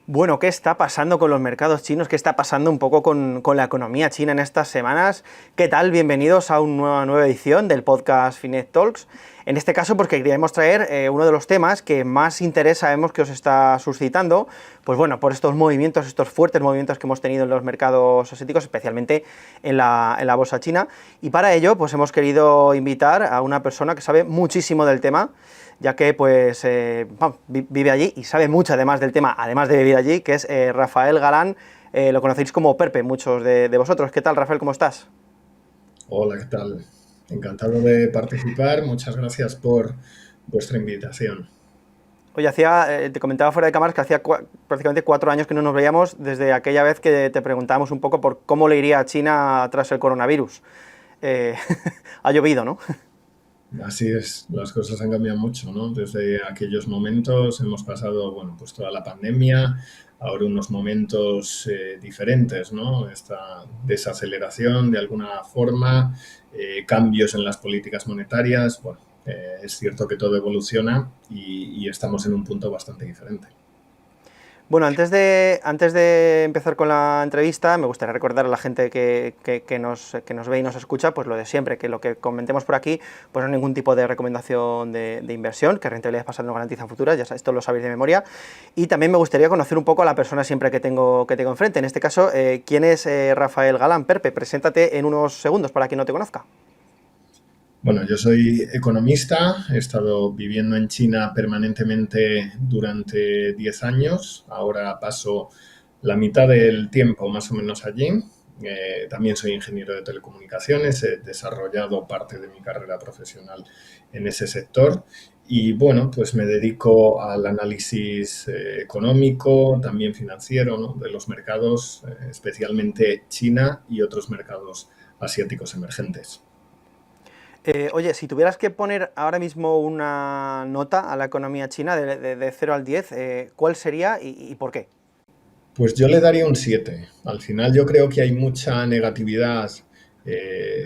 Bueno, ¿qué está pasando con los mercados chinos? ¿Qué está pasando un poco con la economía china en estas semanas? ¿Qué tal? Bienvenidos a una nueva edición del podcast Finet Talks. En este caso, porque queríamos traer uno de los temas que más interés sabemos que os está suscitando, pues bueno, por estos movimientos, estos fuertes movimientos que hemos tenido en los mercados asiáticos, especialmente en la bolsa china. Y para ello, pues hemos querido invitar a una persona que sabe muchísimo del tema, ya que pues vive allí y sabe mucho además del tema, además de vivir allí, que es Rafael Galán. Lo conocéis como Perpe, muchos de vosotros. ¿Qué tal, Rafael? ¿Cómo estás? Hola, ¿qué tal? Encantado de participar. Muchas gracias por vuestra invitación. Oye, te comentaba fuera de cámaras que hacía prácticamente 4 años que no nos veíamos desde aquella vez que te preguntábamos un poco por cómo le iría a China tras el coronavirus. Eh, ha llovido, ¿no? Así es, las cosas han cambiado mucho, ¿no? Desde aquellos momentos hemos pasado, bueno, pues toda la pandemia, ahora unos momentos diferentes, ¿no? Esta desaceleración de alguna forma, cambios en las políticas monetarias, bueno, es cierto que todo evoluciona y estamos en un punto bastante diferente. Bueno, antes de empezar con la entrevista, me gustaría recordar a la gente que nos ve y nos escucha, pues lo de siempre, que lo que comentemos por aquí, pues no es ningún tipo de recomendación de inversión, que rentabilidades pasadas no garantizan futuras, ya esto lo sabéis de memoria. Y también me gustaría conocer un poco a la persona siempre que tengo enfrente. En este caso, ¿quién es Rafael Galán? Perpe, preséntate en unos segundos para quien no te conozca. Bueno, yo soy economista, he estado viviendo en China permanentemente durante 10 años, ahora paso la mitad del tiempo más o menos allí. También soy ingeniero de telecomunicaciones, he desarrollado parte de mi carrera profesional en ese sector y bueno, pues me dedico al análisis económico, también financiero, ¿no? De los mercados, especialmente China y otros mercados asiáticos emergentes. Oye, si tuvieras que poner ahora mismo una nota a la economía china de 0 al 10, ¿cuál sería y por qué? Pues yo le daría un 7. Al final yo creo que hay mucha negatividad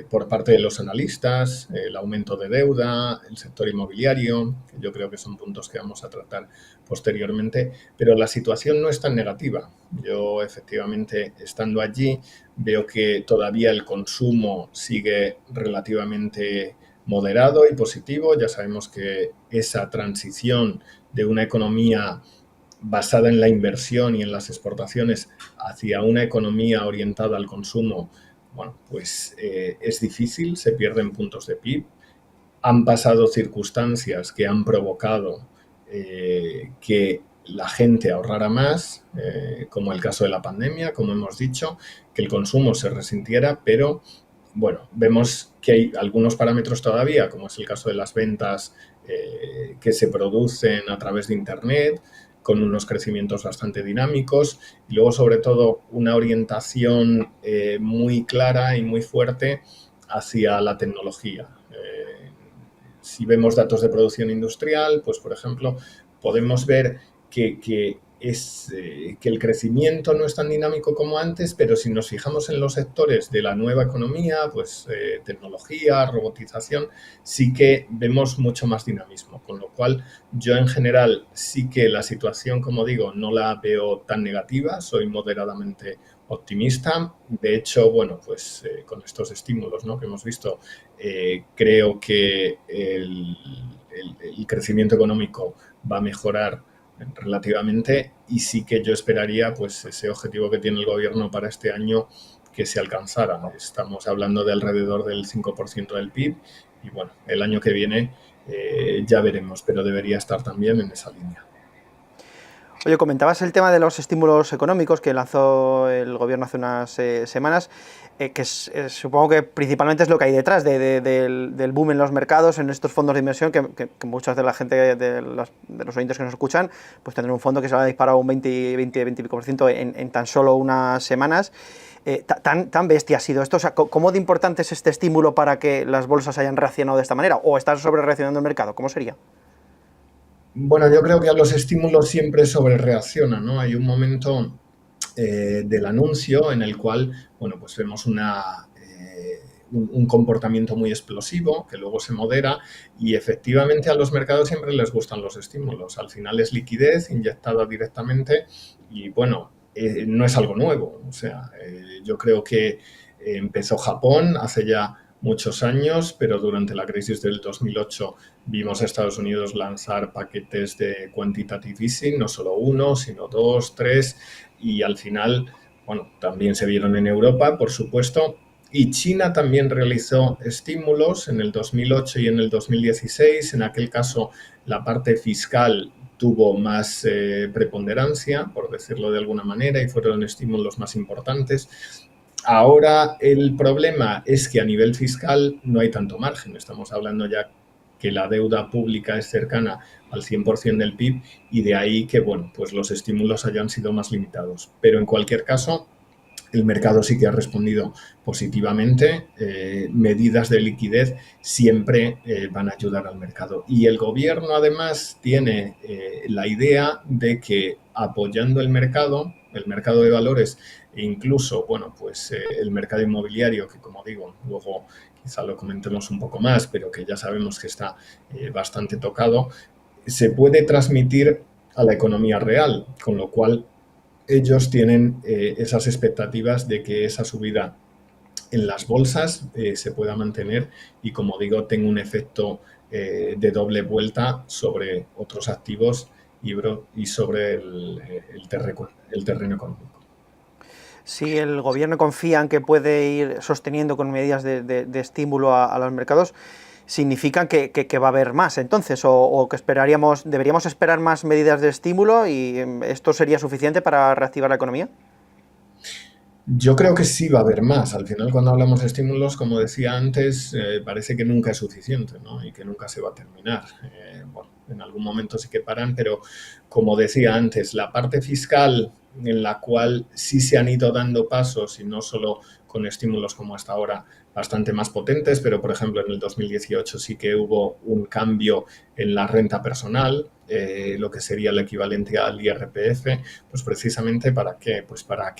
por parte de los analistas, el aumento de deuda, el sector inmobiliario, que yo creo que son puntos que vamos a tratar posteriormente, pero la situación no es tan negativa. Yo efectivamente, estando allí, veo que todavía el consumo sigue relativamente moderado y positivo. Ya sabemos que esa transición de una economía basada en la inversión y en las exportaciones hacia una economía orientada al consumo, bueno, pues es difícil, se pierden puntos de PIB. Han pasado circunstancias que han provocado que la gente ahorrara más, como el caso de la pandemia, como hemos dicho, que el consumo se resintiera, pero bueno, vemos que hay algunos parámetros todavía, como es el caso de las ventas que se producen a través de Internet, con unos crecimientos bastante dinámicos y luego sobre todo una orientación muy clara y muy fuerte hacia la tecnología. Si vemos datos de producción industrial, pues por ejemplo, podemos ver que el crecimiento no es tan dinámico como antes, pero si nos fijamos en los sectores de la nueva economía, pues tecnología, robotización, sí que vemos mucho más dinamismo, con lo cual yo en general sí que la situación, como digo, no la veo tan negativa, soy moderadamente optimista. De hecho, bueno, pues con estos estímulos, ¿no?, que hemos visto, creo que el crecimiento económico va a mejorar relativamente y sí que yo esperaría pues ese objetivo que tiene el gobierno para este año que se alcanzara. Estamos hablando de alrededor del 5% del PIB y bueno, el año que viene ya veremos, pero debería estar también en esa línea. Oye, comentabas el tema de los estímulos económicos que lanzó el gobierno hace unas semanas, supongo que principalmente es lo que hay detrás del boom en los mercados, en estos fondos de inversión, que muchas de la gente, de los oyentes que nos escuchan, pues tendrán un fondo que se va a disparar un 20 y pico por ciento en tan solo unas semanas. Tan bestia ha sido esto. O sea, ¿cómo de importante es este estímulo para que las bolsas hayan reaccionado de esta manera? ¿O está sobre reaccionando el mercado? ¿Cómo sería? Bueno, yo creo que a los estímulos siempre sobre reaccionan, ¿no? Hay un momento del anuncio en el cual, bueno, pues vemos un comportamiento muy explosivo que luego se modera y efectivamente a los mercados siempre les gustan los estímulos. Al final es liquidez inyectada directamente y bueno, no es algo nuevo. O sea, yo creo que empezó Japón hace ya muchos años, pero durante la crisis del 2008 vimos a Estados Unidos lanzar paquetes de quantitative easing, no solo uno, sino dos, tres, y al final, bueno, también se vieron en Europa, por supuesto, y China también realizó estímulos en el 2008 y en el 2016. En aquel caso, la parte fiscal tuvo más preponderancia, por decirlo de alguna manera, y fueron estímulos más importantes. Ahora el problema es que a nivel fiscal no hay tanto margen. Estamos hablando ya que la deuda pública es cercana al 100% del PIB y de ahí que, bueno, pues los estímulos hayan sido más limitados. Pero en cualquier caso, el mercado sí que ha respondido positivamente. Medidas de liquidez siempre van a ayudar al mercado. Y el gobierno además tiene la idea de que apoyando el mercado de valores e incluso, bueno, pues el mercado inmobiliario, que como digo, luego quizá lo comentemos un poco más, pero que ya sabemos que está bastante tocado, se puede transmitir a la economía real, con lo cual ellos tienen esas expectativas de que esa subida en las bolsas se pueda mantener y, como digo, tenga un efecto de doble vuelta sobre otros activos y sobre el terreno económico. Si el gobierno confía en que puede ir sosteniendo con medidas de estímulo a los mercados, significa que va a haber más entonces, o que deberíamos esperar más medidas de estímulo y esto sería suficiente para reactivar la economía. Yo creo que sí va a haber más. Al final, cuando hablamos de estímulos, como decía antes, parece que nunca es suficiente, ¿no? Y que nunca se va a terminar. Bueno, en algún momento sí que paran, pero como decía antes, la parte fiscal en la cual sí se han ido dando pasos y no solo con estímulos como hasta ahora bastante más potentes, pero por ejemplo en el 2018 sí que hubo un cambio en la renta personal, lo que sería el equivalente al IRPF, pues precisamente ¿para qué? Pues para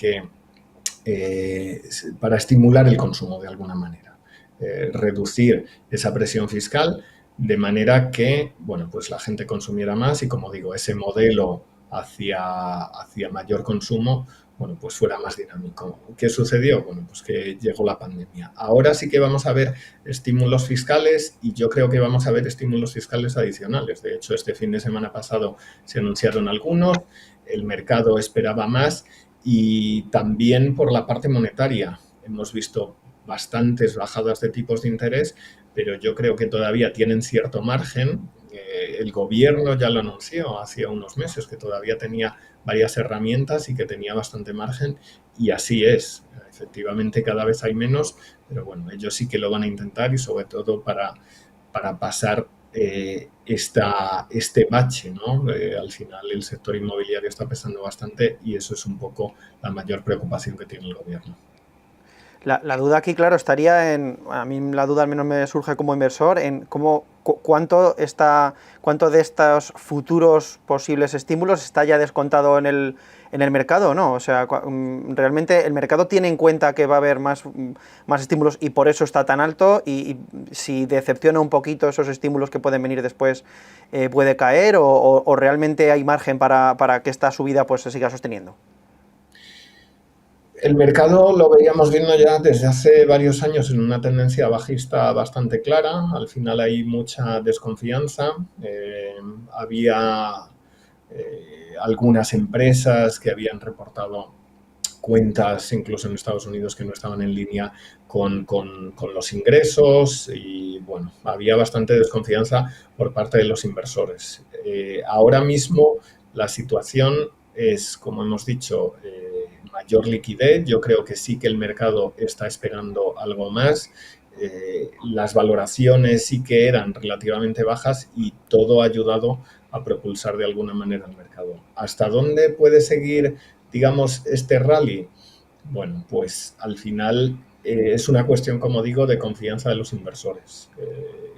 estimular el consumo de alguna manera, reducir esa presión fiscal de manera que, bueno, pues la gente consumiera más y, como digo, ese modelo hacia mayor consumo, bueno, pues fuera más dinámico. ¿Qué sucedió? Bueno, pues que llegó la pandemia. Ahora sí que vamos a ver estímulos fiscales y yo creo que vamos a ver estímulos fiscales adicionales. De hecho, este fin de semana pasado se anunciaron algunos, el mercado esperaba más y también por la parte monetaria. Hemos visto bastantes bajadas de tipos de interés, pero yo creo que todavía tienen cierto margen. El gobierno ya lo anunció hace unos meses, que todavía tenía varias herramientas y que tenía bastante margen, y así es. Efectivamente, cada vez hay menos, pero bueno, ellos sí que lo van a intentar y sobre todo para pasar este bache, ¿no? Al final el sector inmobiliario está pesando bastante y eso es un poco la mayor preocupación que tiene el gobierno. La duda aquí, claro, estaría a mí la duda al menos me surge como inversor, en cuánto de estos futuros posibles estímulos está ya descontado en el mercado, ¿no? O sea, realmente el mercado tiene en cuenta que va a haber más estímulos y por eso está tan alto, y si decepciona un poquito esos estímulos que pueden venir después, puede caer, o realmente hay margen para que esta subida pues se siga sosteniendo. El mercado lo veíamos viendo ya desde hace varios años en una tendencia bajista bastante clara. Al final hay mucha desconfianza. Había algunas empresas que habían reportado cuentas, incluso en Estados Unidos, que no estaban en línea con los ingresos y, bueno, había bastante desconfianza por parte de los inversores. Ahora mismo la situación es, como hemos dicho, mayor liquidez. Yo creo que sí que el mercado está esperando algo más. Las valoraciones sí que eran relativamente bajas y todo ha ayudado a propulsar de alguna manera el mercado. ¿Hasta dónde puede seguir, digamos, este rally? Bueno, pues al final es una cuestión, como digo, de confianza de los inversores.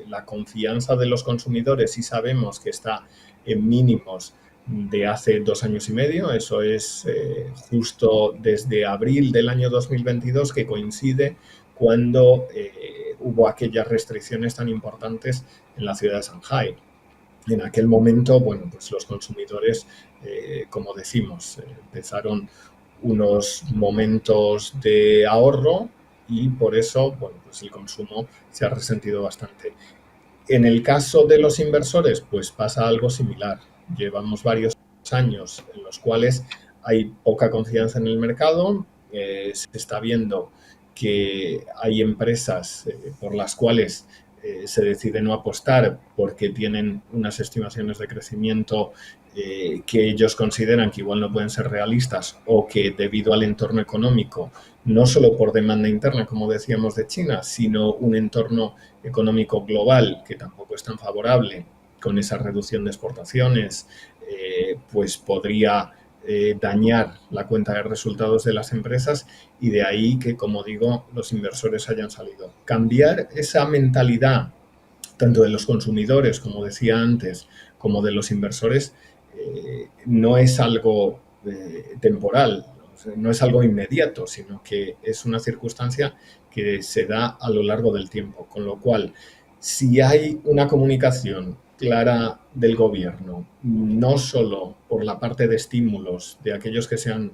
La confianza de los consumidores sí sabemos que está en mínimos de hace 2 años y medio, eso es justo desde abril del año 2022, que coincide cuando hubo aquellas restricciones tan importantes en la ciudad de Shanghái. En aquel momento, bueno, pues los consumidores, como decimos, empezaron unos momentos de ahorro y por eso, bueno, pues el consumo se ha resentido bastante. En el caso de los inversores, pues pasa algo similar. Llevamos varios años en los cuales hay poca confianza en el mercado, se está viendo que hay empresas por las cuales se decide no apostar porque tienen unas estimaciones de crecimiento que ellos consideran que igual no pueden ser realistas o que debido al entorno económico, no solo por demanda interna, como decíamos, de China, sino un entorno económico global que tampoco es tan favorable con esa reducción de exportaciones, pues podría dañar la cuenta de resultados de las empresas y de ahí que, como digo, los inversores hayan salido. Cambiar esa mentalidad, tanto de los consumidores, como decía antes, como de los inversores, no es algo temporal, no es algo inmediato, sino que es una circunstancia que se da a lo largo del tiempo. Con lo cual, si hay una comunicación clara del gobierno, no solo por la parte de estímulos de aquellos que sean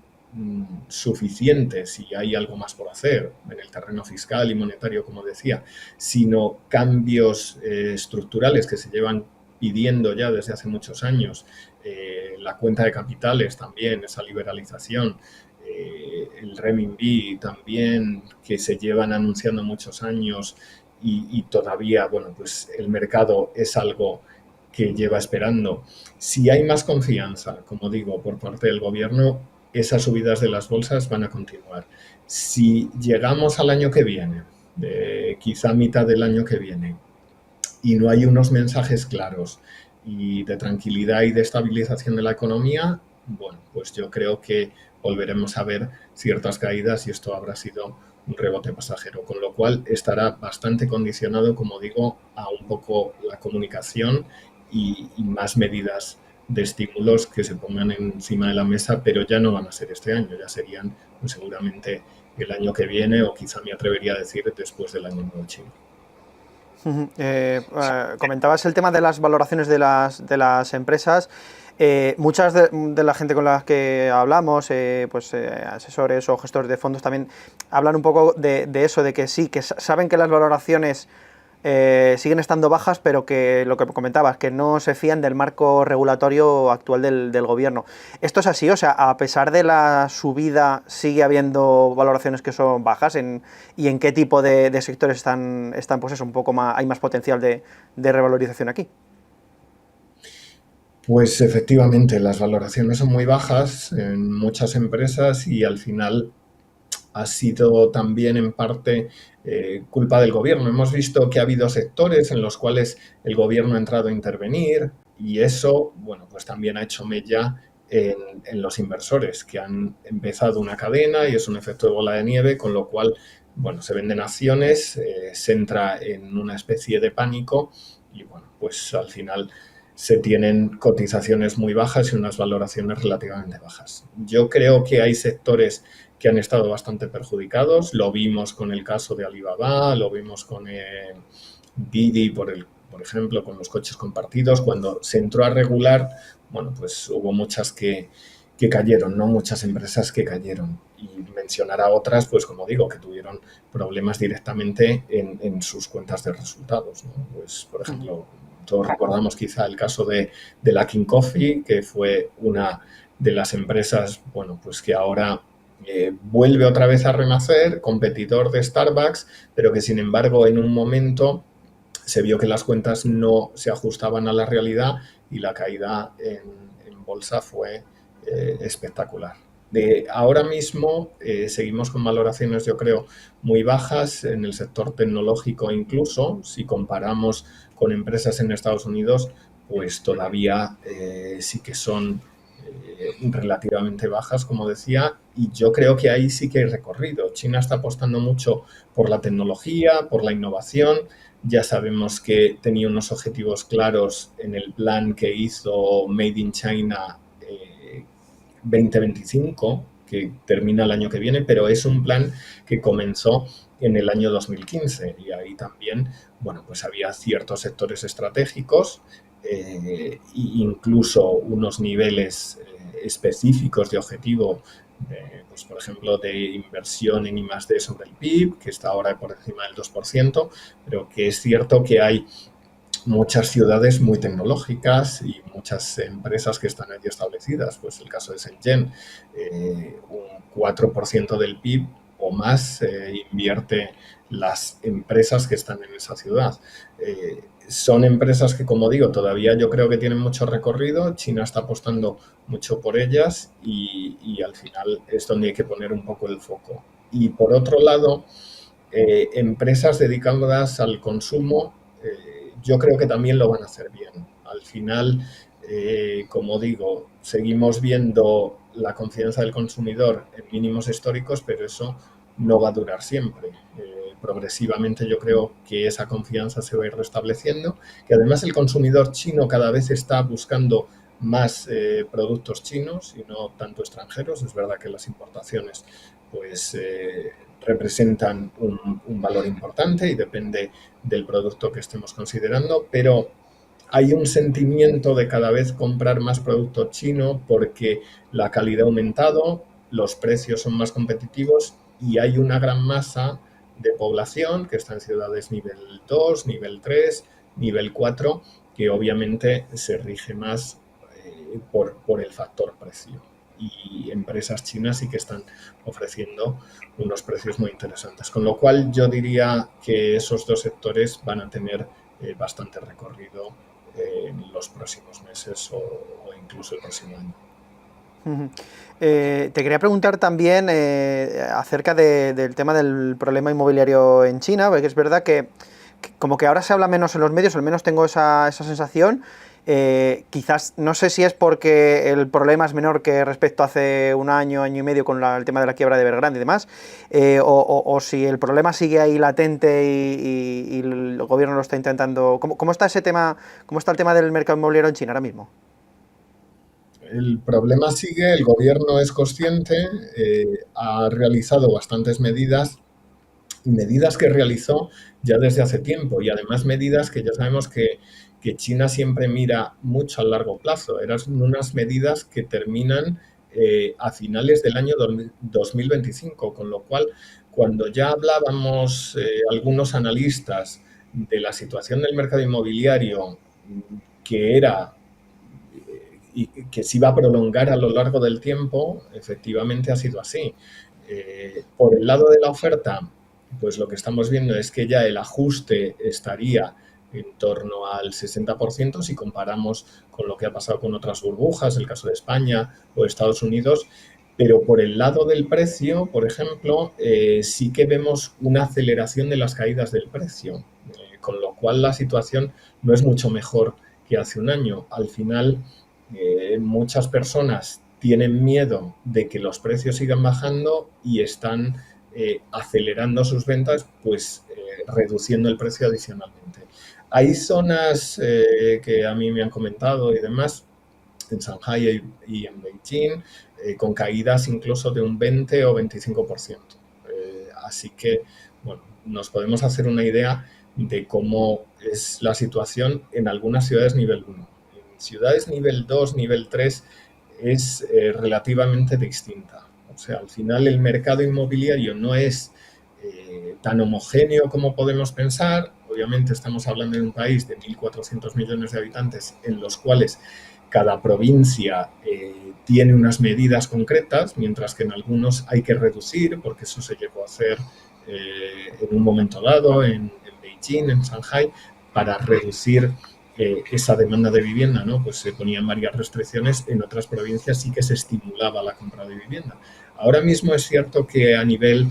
suficientes y hay algo más por hacer en el terreno fiscal y monetario, como decía, sino cambios estructurales que se llevan pidiendo ya desde hace muchos años, la cuenta de capitales también, esa liberalización, el renminbi también, que se llevan anunciando muchos años y todavía, bueno, pues el mercado es algo que lleva esperando. Si hay más confianza, como digo, por parte del gobierno, esas subidas de las bolsas van a continuar. Si llegamos al año que viene, quizá mitad del año que viene, y no hay unos mensajes claros y de tranquilidad y de estabilización de la economía, bueno, pues yo creo que volveremos a ver ciertas caídas y esto habrá sido un rebote pasajero, con lo cual estará bastante condicionado, como digo, a un poco la comunicación y más medidas de estímulos que se pongan encima de la mesa, pero ya no van a ser este año, ya serían pues, seguramente el año que viene o quizá me atrevería a decir después del año nuevo chino. Comentabas el tema de las valoraciones de las empresas. Muchas de la gente con la que hablamos, asesores o gestores de fondos también hablan un poco de eso, de que sí, que saben que las valoraciones siguen estando bajas, pero que lo que comentabas, que no se fían del marco regulatorio actual del gobierno. ¿Esto es así? O sea, a pesar de la subida, ¿sigue habiendo valoraciones que son bajas? ¿Y en qué tipo de sectores están pues eso, un poco más, hay más potencial de revalorización aquí? Pues efectivamente, las valoraciones son muy bajas en muchas empresas y al final ha sido también en parte culpa del gobierno. Hemos visto que ha habido sectores en los cuales el gobierno ha entrado a intervenir y eso, bueno, pues también ha hecho mella en los inversores que han empezado una cadena y es un efecto de bola de nieve, con lo cual, bueno, se venden acciones, se entra en una especie de pánico y, bueno, pues al final se tienen cotizaciones muy bajas y unas valoraciones relativamente bajas. Yo creo que hay sectores que han estado bastante perjudicados. Lo vimos con el caso de Alibaba, lo vimos con Didi, por ejemplo, con los coches compartidos. Cuando se entró a regular, bueno, pues hubo muchas que cayeron, ¿no? Muchas empresas que cayeron. Y mencionar a otras, pues como digo, que tuvieron problemas directamente en sus cuentas de resultados, ¿no? Pues, por ejemplo, todos recordamos quizá el caso de Luckin Coffee, que fue una de las empresas, bueno, pues que ahora vuelve otra vez a renacer, competidor de Starbucks, pero que sin embargo en un momento se vio que las cuentas no se ajustaban a la realidad y la caída en bolsa fue espectacular. Ahora mismo seguimos con valoraciones, yo creo, muy bajas en el sector tecnológico incluso, si comparamos con empresas en Estados Unidos, pues todavía sí que son relativamente bajas, como decía, y yo creo que ahí sí que hay recorrido. China está apostando mucho por la tecnología, por la innovación. Ya sabemos que tenía unos objetivos claros en el plan que hizo Made in China 2025, que termina el año que viene, pero es un plan que comenzó en el año 2015 y ahí también, bueno, pues había ciertos sectores estratégicos e incluso unos niveles específicos de objetivo, pues por ejemplo, de inversión en I+D sobre el PIB, que está ahora por encima del 2%, pero que es cierto que hay muchas ciudades muy tecnológicas y muchas empresas que están allí establecidas. Pues el caso de Shenzhen, un 4% del PIB o más invierte las empresas que están en esa ciudad. Son empresas que, como digo, todavía yo creo que tienen mucho recorrido. China está apostando mucho por ellas y al final es donde hay que poner un poco el foco. Y por otro lado, empresas dedicadas al consumo, yo creo que también lo van a hacer bien. Al final, como digo, seguimos viendo la confianza del consumidor en mínimos históricos, pero eso no va a durar siempre. Progresivamente yo creo que esa confianza se va a ir restableciendo, que además el consumidor chino cada vez está buscando más productos chinos y no tanto extranjeros. Es verdad que las importaciones pues representan un valor importante y depende del producto que estemos considerando, pero hay un sentimiento de cada vez comprar más producto chino porque la calidad ha aumentado, los precios son más competitivos y hay una gran masa de población que está en ciudades nivel 2, nivel 3, nivel 4, que obviamente se rige más por el factor precio. Y empresas chinas sí que están ofreciendo unos precios muy interesantes. Con lo cual yo diría que esos dos sectores van a tener bastante recorrido en los próximos meses o incluso el próximo año. Te quería preguntar también acerca del tema del problema inmobiliario en China, porque es verdad que como que ahora se habla menos en los medios, al menos tengo esa sensación. Quizás, no sé si es porque el problema es menor que respecto a hace un año, año y medio con el tema de la quiebra de Evergrande y demás, o si el problema sigue ahí latente y el gobierno lo está intentando. ¿Cómo está ese tema? ¿Cómo está el tema del mercado inmobiliario en China ahora mismo? El problema sigue, el gobierno es consciente, ha realizado bastantes medidas, medidas que realizó ya desde hace tiempo y además medidas que ya sabemos que China siempre mira mucho a largo plazo. Eran unas medidas que terminan a finales del año 2025, con lo cual cuando ya hablábamos algunos analistas de la situación del mercado inmobiliario que era y que se iba a prolongar a lo largo del tiempo, efectivamente ha sido así. Por el lado de la oferta, pues lo que estamos viendo es que ya el ajuste estaría en torno al 60% si comparamos con lo que ha pasado con otras burbujas, el caso de España o Estados Unidos, pero por el lado del precio, por ejemplo, sí que vemos una aceleración de las caídas del precio, con lo cual la situación no es mucho mejor que hace un año. Al final, muchas personas tienen miedo de que los precios sigan bajando y están acelerando sus ventas, pues reduciendo el precio adicionalmente. Hay zonas que a mí me han comentado y demás, en Shanghai y en Beijing, con caídas incluso de un 20 o 25%. Así que, bueno, nos podemos hacer una idea de cómo es la situación en algunas ciudades nivel 1. En ciudades nivel 2, nivel 3 es relativamente distinta. O sea, al final el mercado inmobiliario no es tan homogéneo como podemos pensar. Obviamente estamos hablando de un país de 1.400 millones de habitantes en los cuales cada provincia tiene unas medidas concretas, mientras que en algunos hay que reducir, porque eso se llegó a hacer en un momento dado en Beijing, en Shanghai, para reducir esa demanda de vivienda, ¿no? Pues se ponían varias restricciones, en otras provincias sí que se estimulaba la compra de vivienda. Ahora mismo es cierto que a nivel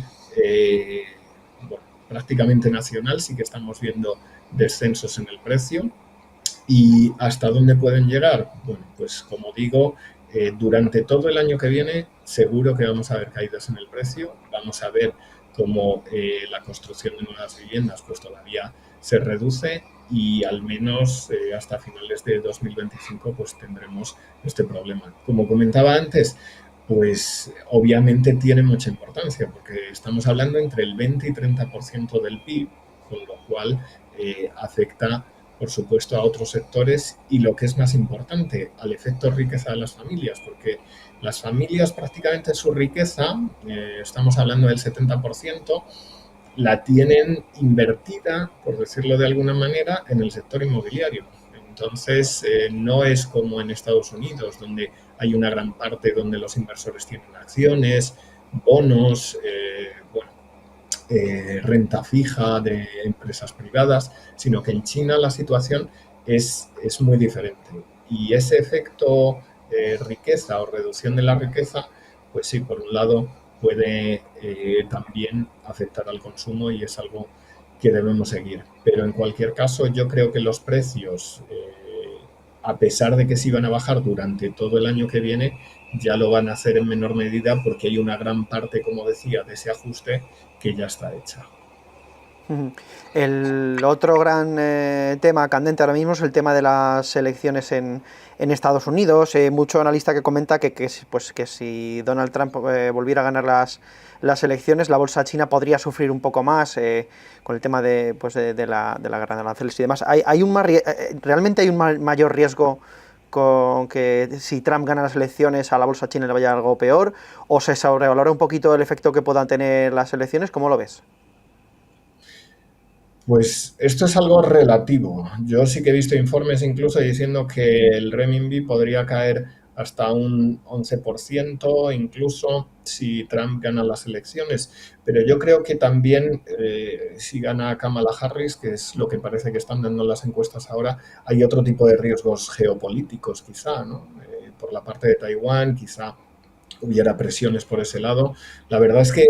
bueno, prácticamente nacional sí que estamos viendo descensos en el precio. ¿Y hasta dónde pueden llegar? Bueno, pues como digo, durante todo el año que viene seguro que vamos a ver caídas en el precio, vamos a ver cómo la construcción de nuevas viviendas pues todavía se reduce y al menos hasta finales de 2025 pues tendremos este problema. Como comentaba antes, pues obviamente tiene mucha importancia, porque estamos hablando entre el 20 y 30% del PIB, con lo cual afecta, por supuesto, a otros sectores y lo que es más importante, al efecto riqueza de las familias, porque las familias prácticamente su riqueza, estamos hablando del 70%, la tienen invertida, por decirlo de alguna manera, en el sector inmobiliario. Entonces, no es como en Estados Unidos, donde hay una gran parte donde los inversores tienen acciones, bonos, bueno, renta fija de empresas privadas, sino que en China la situación es muy diferente. Y ese efecto riqueza o reducción de la riqueza, pues sí, por un lado puede también afectar al consumo y es algo que debemos seguir. Pero en cualquier caso, yo creo que los precios, a pesar de que se iban a bajar durante todo el año que viene, ya lo van a hacer en menor medida porque hay una gran parte, como decía, de ese ajuste que ya está hecha. El otro gran tema candente ahora mismo es el tema de las elecciones en Estados Unidos. Mucho analista que comenta pues, que si Donald Trump volviera a ganar las elecciones, la bolsa china podría sufrir un poco más con el tema pues de la guerra de aranceles y demás. ¿Realmente hay un mayor riesgo con que si Trump gana las elecciones a la bolsa china le vaya algo peor? ¿O se sobrevalora un poquito el efecto que puedan tener las elecciones? ¿Cómo lo ves? Pues esto es algo relativo. Yo sí que he visto informes incluso diciendo que el renminbi podría caer hasta un 11%, incluso si Trump gana las elecciones. Pero yo creo que también si gana Kamala Harris, que es lo que parece que están dando las encuestas ahora, hay otro tipo de riesgos geopolíticos quizá, ¿no? Por la parte de Taiwán, quizá hubiera presiones por ese lado. La verdad es que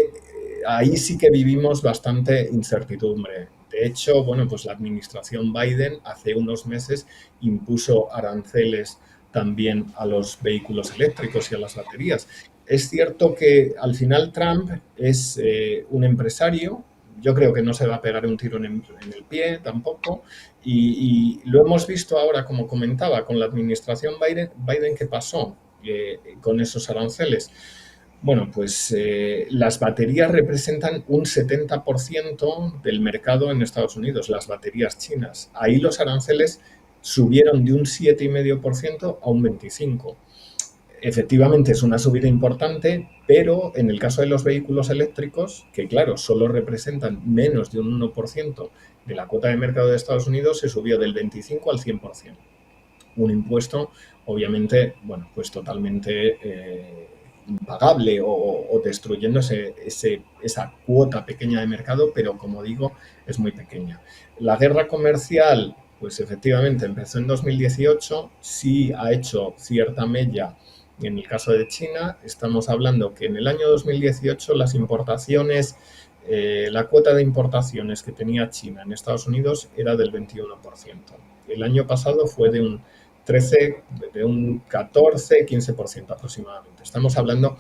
ahí sí que vivimos bastante incertidumbre. De hecho, bueno, pues la administración Biden hace unos meses impuso aranceles también a los vehículos eléctricos y a las baterías. Es cierto que al final Trump es un empresario, yo creo que no se va a pegar un tiro en el pie tampoco, y lo hemos visto ahora, como comentaba, con la administración Biden ¿qué pasó con esos aranceles? Bueno, pues las baterías representan un 70% del mercado en Estados Unidos, las baterías chinas. Ahí los aranceles subieron de un 7,5% a un 25%. Efectivamente es una subida importante, pero en el caso de los vehículos eléctricos, que claro, solo representan menos de un 1% de la cuota de mercado de Estados Unidos, se subió del 25 al 100%. Un impuesto, obviamente, bueno, pues totalmente impagable o destruyendo esa cuota pequeña de mercado, pero como digo, es muy pequeña. La guerra comercial, pues efectivamente empezó en 2018, sí ha hecho cierta mella en el caso de China. Estamos hablando que en el año 2018 las importaciones, la cuota de importaciones que tenía China en Estados Unidos era del 21%. El año pasado fue de un 13, de un 14, 15% aproximadamente. Estamos hablando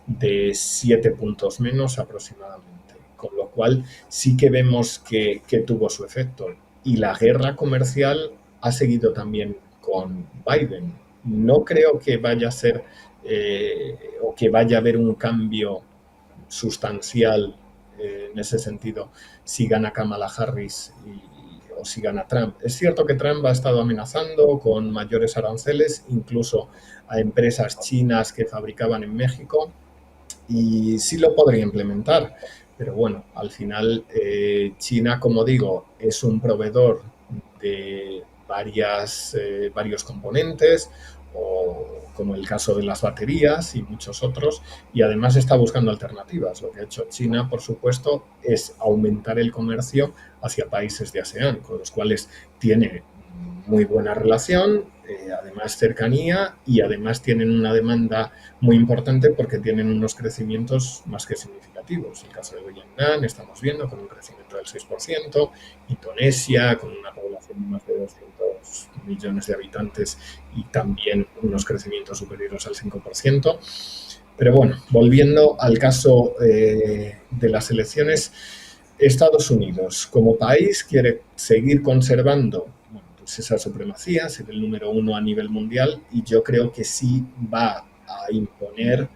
de 7 puntos menos aproximadamente, con lo cual sí que vemos que tuvo su efecto. Y la guerra comercial ha seguido también con Biden. No creo que vaya a ser o que vaya a haber un cambio sustancial en ese sentido si gana Kamala Harris o si gana Trump. Es cierto que Trump ha estado amenazando con mayores aranceles, incluso a empresas chinas que fabricaban en México, y sí lo podría implementar. Pero bueno, al final China, como digo, es un proveedor de varios componentes, o como el caso de las baterías y muchos otros, y además está buscando alternativas. Lo que ha hecho China, por supuesto, es aumentar el comercio hacia países de ASEAN, con los cuales tiene muy buena relación, además cercanía, y además tienen una demanda muy importante porque tienen unos crecimientos más que significativos. El caso de Vietnam estamos viendo con un crecimiento del 6%, Indonesia con una población de más de 200 millones de habitantes y también unos crecimientos superiores al 5%. Pero bueno, volviendo al caso de las elecciones, Estados Unidos como país quiere seguir conservando, bueno, pues esa supremacía, ser el número uno a nivel mundial, y yo creo que sí va a imponer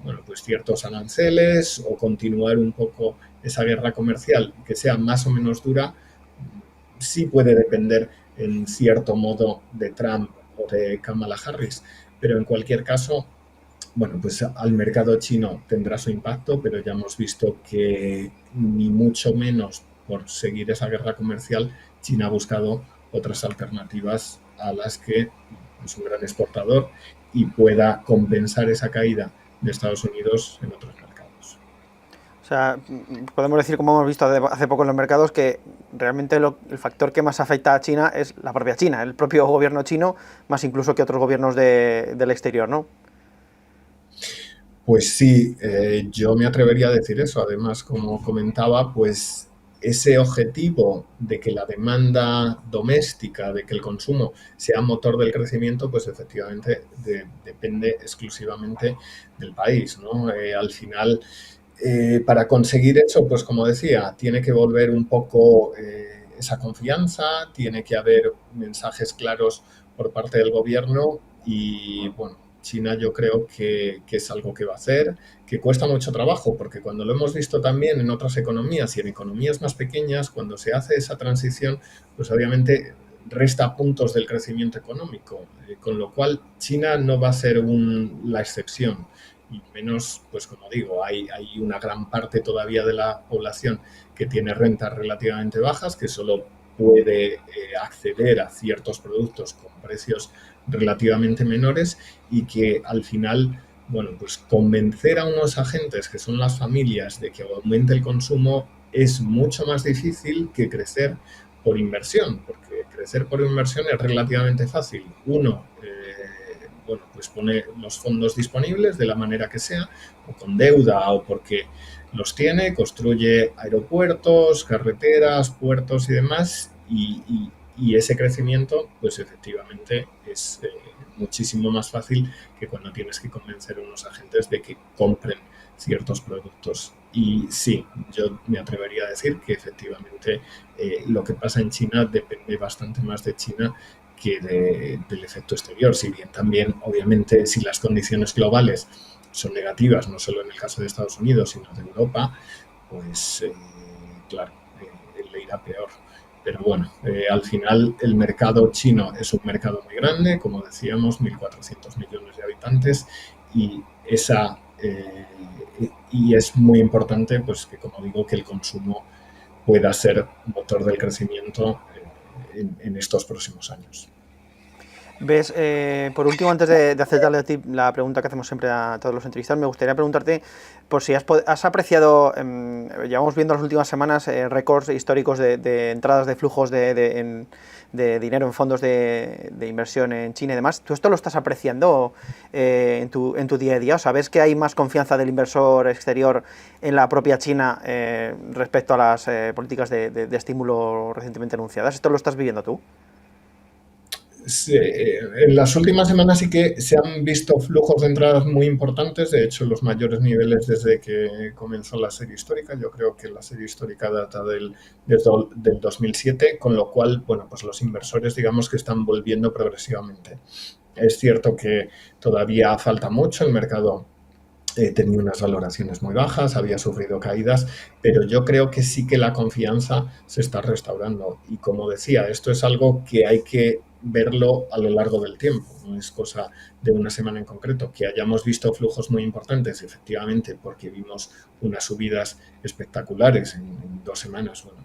bueno, pues ciertos aranceles o continuar un poco esa guerra comercial que sea más o menos dura, sí puede depender en cierto modo de Trump o de Kamala Harris, pero en cualquier caso, bueno, pues al mercado chino tendrá su impacto, pero ya hemos visto que ni mucho menos por seguir esa guerra comercial, China ha buscado otras alternativas a las que es un gran exportador y pueda compensar esa caída de Estados Unidos en otros mercados. O sea, podemos decir, como hemos visto hace poco en los mercados, que realmente el factor que más afecta a China es la propia China, el propio gobierno chino, más incluso que otros gobiernos del exterior, ¿no? Pues sí, yo me atrevería a decir eso. Además, como comentaba, pues ese objetivo de que la demanda doméstica, de que el consumo sea motor del crecimiento, pues efectivamente depende exclusivamente del país, ¿no? Al final, para conseguir eso, pues como decía, tiene que volver un poco esa confianza, tiene que haber mensajes claros por parte del gobierno y, bueno, China yo creo que es algo que va a hacer, que cuesta mucho trabajo, porque cuando lo hemos visto también en otras economías y en economías más pequeñas, cuando se hace esa transición, pues obviamente resta puntos del crecimiento económico, con lo cual China no va a ser la excepción. Y menos, pues como digo, hay una gran parte todavía de la población que tiene rentas relativamente bajas, que solo puede acceder a ciertos productos con precios relativamente menores y que al final, bueno, pues convencer a unos agentes que son las familias de que aumente el consumo es mucho más difícil que crecer por inversión, porque crecer por inversión es relativamente fácil. Uno, bueno, pues pone los fondos disponibles de la manera que sea, o con deuda o porque los tiene, construye aeropuertos, carreteras, puertos y demás, y ese crecimiento, pues efectivamente es muchísimo más fácil que cuando tienes que convencer a unos agentes de que compren ciertos productos. Y sí, yo me atrevería a decir que efectivamente lo que pasa en China depende bastante más de China que del efecto exterior, si bien también, obviamente, si las condiciones globales son negativas, no solo en el caso de Estados Unidos, sino de Europa, pues claro, le irá peor. Pero bueno, al final el mercado chino es un mercado muy grande, como decíamos, 1.400 millones de habitantes, y y es muy importante, pues que como digo, que el consumo pueda ser motor del crecimiento en estos próximos años. Ves, por último, antes de aceptarle a ti la pregunta que hacemos siempre a todos los entrevistados, me gustaría preguntarte por si has apreciado, llevamos viendo las últimas semanas récords históricos de entradas de flujos de dinero en fondos de inversión en China y demás. ¿Tú esto lo estás apreciando en tu día a día? O sea, ¿ves que hay más confianza del inversor exterior en la propia China respecto a las políticas de estímulo recientemente anunciadas? ¿Esto lo estás viviendo tú? Sí, en las últimas semanas sí que se han visto flujos de entradas muy importantes, de hecho los mayores niveles desde que comenzó la serie histórica. Yo creo que la serie histórica data del 2007, con lo cual, bueno, pues los inversores digamos que están volviendo progresivamente. Es cierto que todavía falta mucho, el mercado tenía unas valoraciones muy bajas, había sufrido caídas, pero yo creo que sí que la confianza se está restaurando. Y como decía, esto es algo que hay que verlo a lo largo del tiempo, no es cosa de una semana en concreto. Que hayamos visto flujos muy importantes, efectivamente, porque vimos unas subidas espectaculares en 2 semanas, bueno,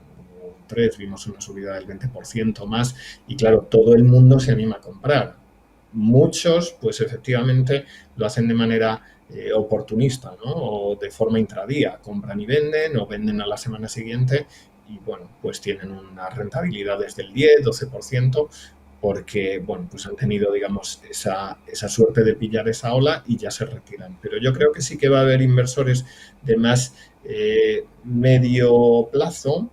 tres, vimos una subida del 20% más, y claro, todo el mundo se anima a comprar. Muchos, pues efectivamente, lo hacen de manera oportunista, ¿no? O de forma intradía, compran y venden o venden a la semana siguiente y bueno, pues tienen unas rentabilidades del 10-12% porque, bueno, pues han tenido, digamos, esa suerte de pillar esa ola y ya se retiran. Pero yo creo que sí que va a haber inversores de más medio plazo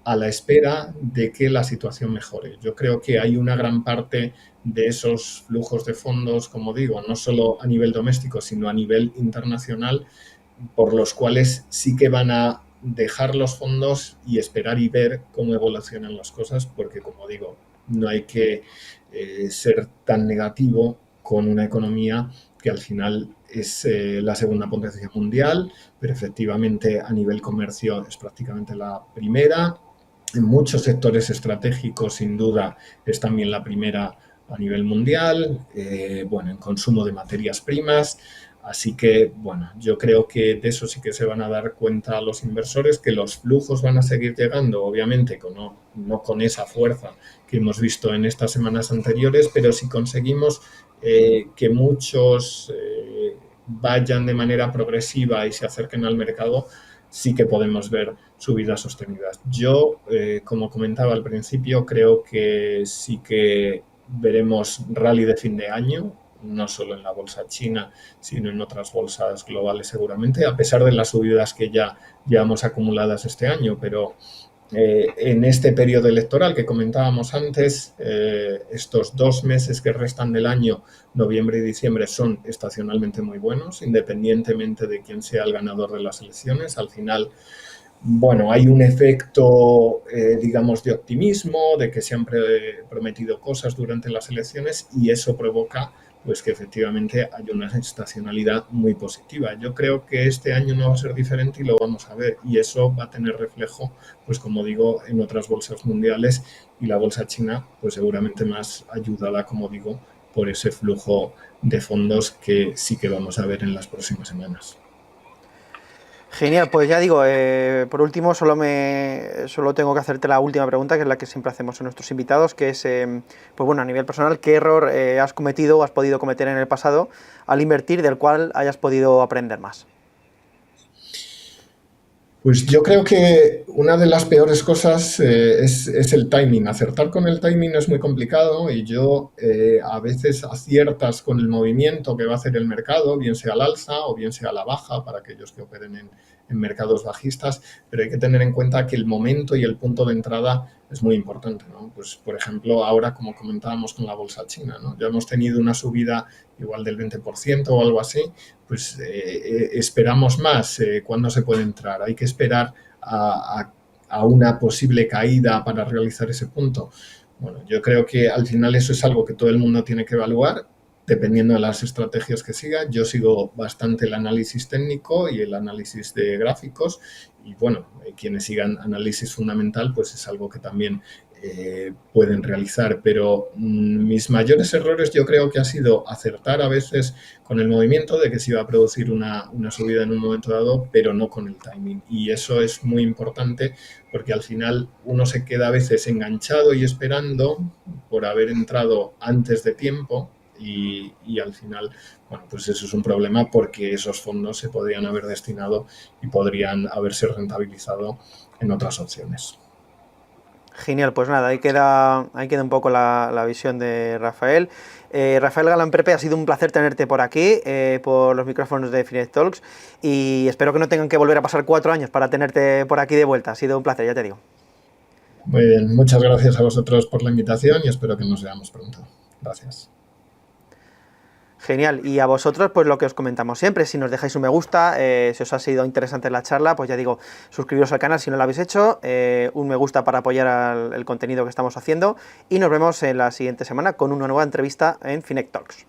a la espera de que la situación mejore. Yo creo que hay una gran parte de esos flujos de fondos, como digo, no solo a nivel doméstico, sino a nivel internacional, por los cuales sí que van a dejar los fondos y esperar y ver cómo evolucionan las cosas, porque como digo, no hay que ser tan negativo con una economía que al final es la segunda potencia mundial, pero efectivamente a nivel comercio es prácticamente la primera. En muchos sectores estratégicos, sin duda, es también la primera a nivel mundial, bueno, en consumo de materias primas. Así que, bueno, yo creo que de eso sí que se van a dar cuenta los inversores, que los flujos van a seguir llegando, obviamente, no con esa fuerza que hemos visto en estas semanas anteriores, pero si conseguimos que muchos vayan de manera progresiva y se acerquen al mercado, sí que podemos ver subidas sostenidas. Yo, como comentaba al principio, creo que sí que veremos rally de fin de año, no solo en la bolsa china, sino en otras bolsas globales seguramente, a pesar de las subidas que ya llevamos acumuladas este año, pero en este periodo electoral que comentábamos antes, estos 2 meses que restan del año, noviembre y diciembre, son estacionalmente muy buenos, independientemente de quién sea el ganador de las elecciones. Al final, bueno, hay un efecto, digamos, de optimismo, de que se han prometido cosas durante las elecciones y eso provoca pues que efectivamente hay una estacionalidad muy positiva. Yo creo que este año no va a ser diferente y lo vamos a ver, y eso va a tener reflejo, pues como digo, en otras bolsas mundiales, y la bolsa china pues seguramente más ayudada, como digo, por ese flujo de fondos que sí que vamos a ver en las próximas semanas. Genial, pues ya digo, por último solo tengo que hacerte la última pregunta, que es la que siempre hacemos a nuestros invitados, que es, pues bueno, a nivel personal, ¿qué error has cometido o has podido cometer en el pasado al invertir del cual hayas podido aprender más? Pues yo creo que una de las peores cosas es el timing. Acertar con el timing es muy complicado y yo a veces aciertas con el movimiento que va a hacer el mercado, bien sea al alza o bien sea a la baja, para aquellos que operen en mercados bajistas, pero hay que tener en cuenta que el momento y el punto de entrada es muy importante, ¿no? Pues, por ejemplo, ahora, como comentábamos con la bolsa china, ¿no? Ya hemos tenido una subida igual del 20% o algo así, pues esperamos más. ¿Cuándo se puede entrar? Hay que esperar a una posible caída para realizar ese punto. Bueno, yo creo que al final eso es algo que todo el mundo tiene que evaluar dependiendo de las estrategias que siga. Yo sigo bastante el análisis técnico y el análisis de gráficos y bueno, quienes sigan análisis fundamental pues es algo que también pueden realizar, pero mis mayores errores yo creo que ha sido acertar a veces con el movimiento de que se iba a producir una subida en un momento dado, pero no con el timing, y eso es muy importante porque al final uno se queda a veces enganchado y esperando por haber entrado antes de tiempo y al final, bueno, pues eso es un problema porque esos fondos se podrían haber destinado y podrían haberse rentabilizado en otras opciones. Genial, pues nada, ahí queda un poco la visión de Rafael. Rafael Galán Pepe, ha sido un placer tenerte por aquí, por los micrófonos de Finet Talks, y espero que no tengan que volver a pasar 4 años para tenerte por aquí de vuelta. Ha sido un placer, ya te digo. Muy bien, muchas gracias a vosotros por la invitación y espero que nos veamos pronto. Gracias. Genial, y a vosotros, pues lo que os comentamos siempre, si nos dejáis un me gusta, si os ha sido interesante la charla, pues ya digo, suscribiros al canal si no lo habéis hecho, un me gusta para apoyar el contenido que estamos haciendo, y nos vemos en la siguiente semana con una nueva entrevista en Finet Talks.